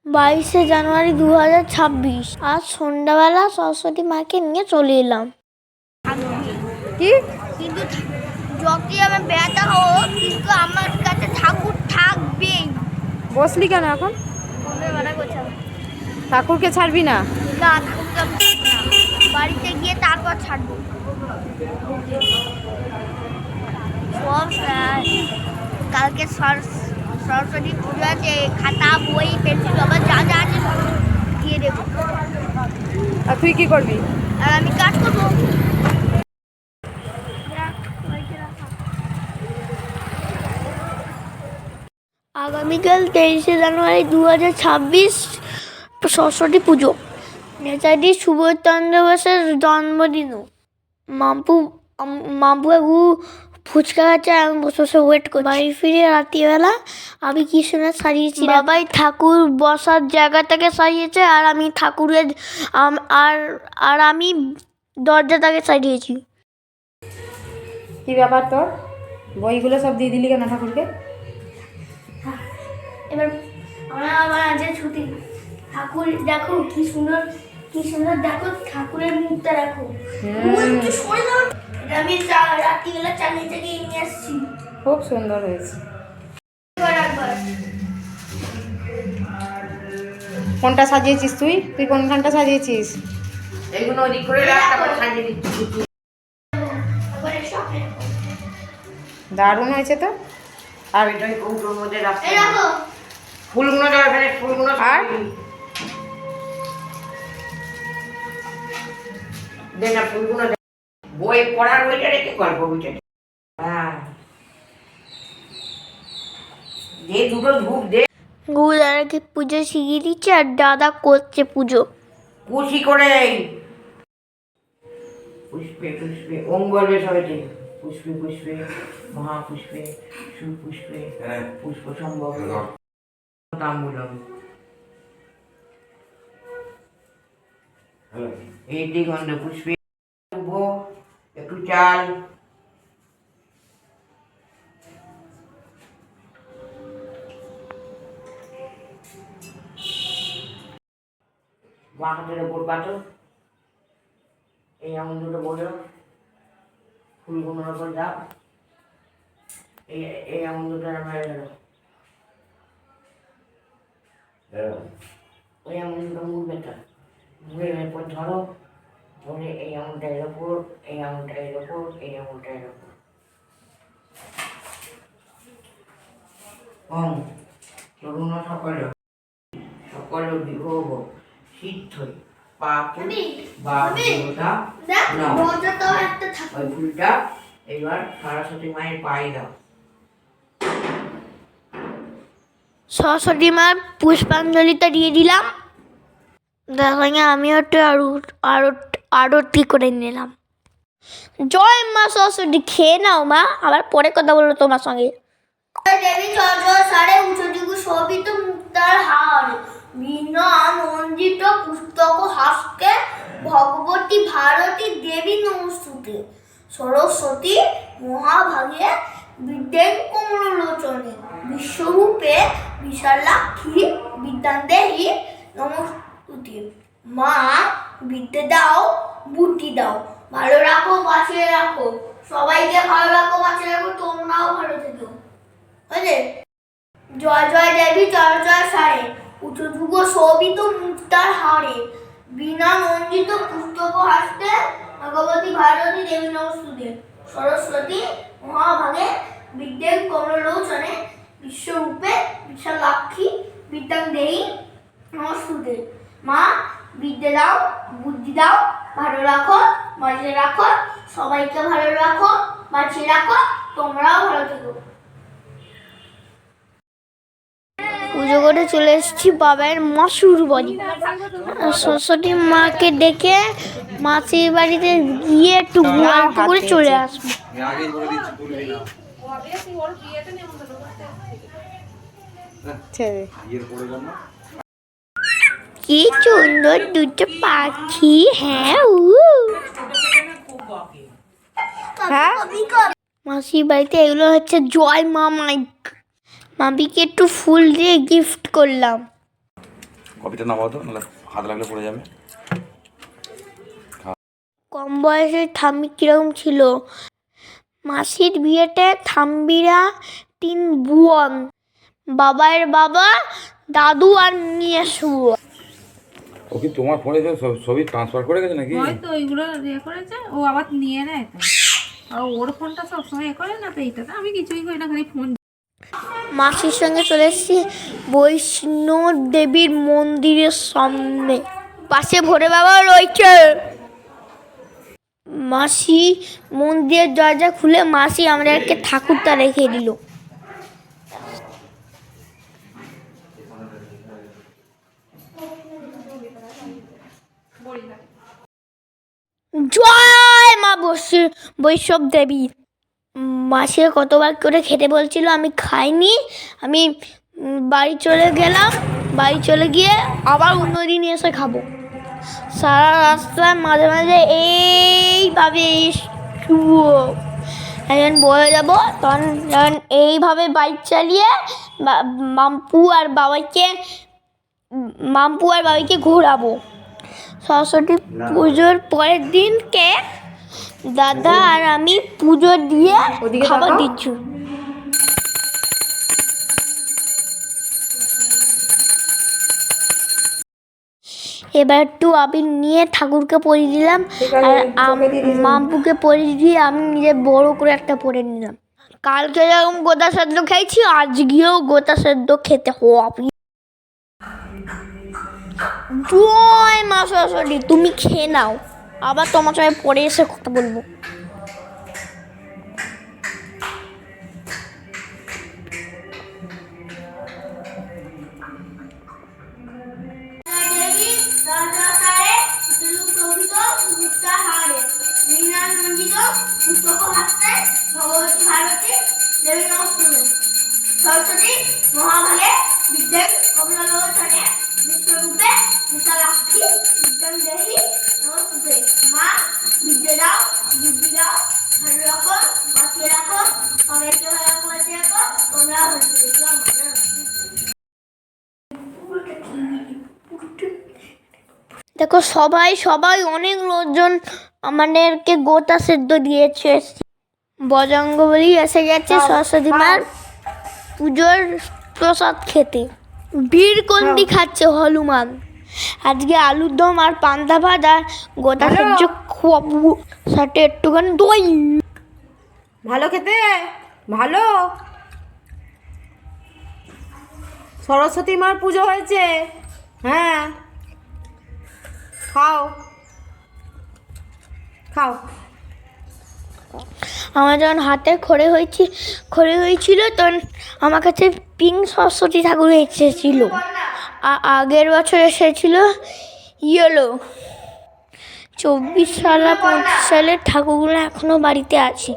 22শে জানুয়ারি 2026। আজ সন্ধ্যাবেলা সরস্বতী মাকে নিয়ে চলে এলাম। কি কিন্তু যতই আমি ব্যথা হোক কিন্তু আমার কাছে ঠাকুর থাকবেই। বসলি কেন এখন? মনে মানা করছে ঠাকুরকে ছাড়বি না? না, ঠাকুরকে আমি ছাড়বো না, বাড়িতে গিয়ে তারপর ছাড়বো সব। কালকে সরস্বতী পুজো আছে, খাতা বই পেন্সিল আবার যা যা আছে সব দিয়ে দেবো। আর তুই কি করবি? আর আমি কাজ করবো। আগামীকাল 23শে জানুয়ারি 2026 সরস্বতী পুজো। নেতাজি সুভাষচন্দ্র বোসের জন্মদিনও। মাম্পু কাকু ফুচকা খাচ্ছে, আমি বসে বসে ওয়েট করি। বাড়ি ফিরে রাত্রিবেলা আমি কি সুন্দর সাজিয়েছি। বাবাই ঠাকুর বসার জায়গাটাকে সাজিয়েছে, আর আমি ঠাকুরের আর আমি দরজাটাকে সাজিয়েছি। কি ব্যাপার তোর? বইগুলো সব দিয়ে দিলি কেন ঠাকুরকে? এবার আমার আজকে ছুটি। ঠাকুর দেখো কি সুন্দর, কি সুন্দর দেখো ঠাকুরের মুখটা দেখো। এটা আমি রাত্রিবেলা চালিয়ে থেকে নিয়ে আসছি। খুব সুন্দর হয়েছে। কোনটা সাজিয়েছিস তুই? তুই কোনখানটা সাজিয়েছিস? এইগুলো ওদিক করে রাখ, তারপর সাজিয়ে দিচ্ছি। দারুণ হয়েছে তো। আর এটাই কৌটোর মধ্যে রাখতে হবে। ফুলগুলো দেওয়া, এখানে ফুলগুলো আর? দে না, ফুলগুলো দে। বই পড়ার বইটা রেখে গল্প বইটা রেখে। হ্যাঁ, দে দুটো ধূপ দে। দাদাকে পুজো শিখিয়ে দিচ্ছে আর দাদা করছে পুজো। কুচি করে পুষ্পে পুষ্পে ওম বলবে সবাই। পুষ্পে পুষ্পে মহাপুষ্পে সুপুষ্পে পুষ্প সম্ভব তাম্বুলম। এই দিগন্ধ পুষ্পে একটু চাল, বাঁ হাতের ওপর পাতো, এই আঙুল দুটো বলো, ফুলগুলোর ওপর দাও, এই আঙুল দুটো মেরে দাও, ওই আঙুল দুটো মুড়বেটা, মুড়ে এরপর ধরো, ধরে এই আঙুলটা এর ওপর, এই আঙুলটা এর ওপর, এই আঙুলটা এর ওপর। ওম তরুণ সকল সকল বিভব সিদ্ধ পাপু বা দেবতা নাও। ওই ফুলটা এবার সরস্বতী মায়ের পায়ে দাও। সরস্বতী মার পুষ্পাঞ্জলিটা দিয়ে দিলাম। তার সঙ্গে আমিও একটু আরতি করে নিলাম। জয় মা সরস্বতী। খেয়ে নাও মা, আবার পরে কথা বললো তোমার সঙ্গে। দেবী চর্চা সারে উঁচুটুকু শোভিত মুক্তার হার, বিনা মঞ্জিত পুস্তক হাসকে ভগবতী ভারতী দেবী নমস্তুতে। সরস্বতী মহাভাগে বিদ্যেন কমলোচনে, বিশ্বরূপে বিশালাক্ষী বিদ্যান্দেহী নমস্তুতে। মা বিদ্যে দাও, বুদ্ধি দাও, ভালো রাখো, বাঁচিয়ে রাখো, সবাইকে ভালো রাখো, বাঁচিয়ে রাখো, তোমরাও ভালো থেকো। জয় জয় দেবী চর্চা সারে উঁচুযুগ শোভিত মুক্তার হারে, বিনা মঞ্জিত পুস্তক হাসতে ভগবতী ভারতী দেবী নমস্তুতে। সরস্বতী মহাভাগে বিদ্যেন কমলোচনে, বিশ্বরূপে বিশালাক্ষী বিদ্যান্দেহী নমস্তুতে। মা বিদ্যে দাও, বুদ্ধি দাও, ভালো রাখো, বাঁচিয়ে রাখো, সবাইকে ভালো রাখো, বাঁচিয়ে রাখো, তোমরাও ভালো থেকো। পুজো করে চলে এসেছি বাবার মাসুর বাড়ি। সরস্বতী মাকে দেখে মাসির বাড়িতে গিয়ে একটু গল্প করে চলে আসবো। কি সুন্দর দুটো পাখি। হ্যাঁ মাসির বাড়িতে এগুলো হচ্ছে জয় মা মাইক। মামিকে একটু ফুল দিয়ে গিফট করলাম। কপিটা নামাও তো, নাহলে হাত লাগলে পড়ে যাবে। কম বয়সে ঠাম্মি কিরকম ছিল? মাসির বিয়েতে ঠাম্মিরা 3 বোন, বাবার বাবা, দাদু আর মেসো। ও কি তোমার ফোনে ছবি ট্রান্সফার করে গেছে নাকি? হয়তো ওইগুলো ইয়ে করেছে, ও আবার নিয়ে নেয় তো। আর ওর ফোনটা সবসময় করে না তো, এইটাতে আমি কিছুই করি না, খালি ফোন। মাসির সঙ্গে চলে এসেছি বৈষ্ণব দেবীর মন্দিরের সামনে। পাশে ভোরে বাবা রয়েছে। মাসি মন্দিরের দরজা খুলে মাসি আমাদেরকে ঠাকুরটা রেখে দিল। জয় মা বৈষ্ণব দেবী। মাসিকে কতবার করে খেতে বলছিল, আমি খাইনি। আমি বাড়ি চলে গেলাম, বাড়ি চলে গিয়ে আবার অন্যদিন এসে খাবো। সারা রাস্তায় মাঝে মাঝে এইভাবে এখন বয়ে যাবো, তখন এইভাবে বাইক চালিয়ে মাম্পু আর বাবাইকে ঘোরাবো। সরস্বতী পুজোর পরের দিনকে দাদা আর আমি পুজো দিয়ে খাবার দিচ্ছি। এবার একটু আবির নিয়ে ঠাকুরকে পরিয়ে দিলাম, আর মাম্পুকে পরিয়ে দিয়ে আমি নিজে বড় করে একটা পরে নিলাম। কালকে যেরকম গোটা সেদ্ধ খেয়েছি, আজকেও গোটা সেদ্ধ খেতে হবে। জয় মা সরস্বতী, তুমি খেয়ে নাও, আবার তোমার সঙ্গে পরে এসে কথা বলবো। সরস্বতী মহাভাগে বিদ্যার কমলালোচনে বিশ্বরূপে বিশালাক্ষী বিদ্যাং দেহি নমস্তুতে। মা বিদ্যে দাও, বুদ্ধি দাও, ভালো রাখো, বাঁচিয়ে রাখো, সবাইকে ভালো রাখো, বাঁচিয়ে রাখো, তোমরা দেখো সবাই অনেক লোকজন আমাদেরকে গোটা সেদ্ধ দিয়েছে। বজরঙ্গবলী এসে গেছে সরস্বতী মার পুজোর প্রসাদ খেতে। বীরকন্দি খাচ্ছে হনুমান। আজকে আলুর দম আর পান্তা ভাত আর গোটা সেদ্ধ খাবো, সাথে একটুখানি দই। ভালো খেতে, ভালো। সরস্বতী মার পুজো হয়েছে, হ্যাঁ খাও খাও। আমার যখন হাতে খড়ে হয়েছিল তখন আমার কাছে পিঙ্ক সরস্বতী ঠাকুর এসেছিল। আগের বছর এসেছিল ইয়েলো। 24 সাল আর 25 সালের ঠাকুরগুলো এখনো বাড়িতে আছে।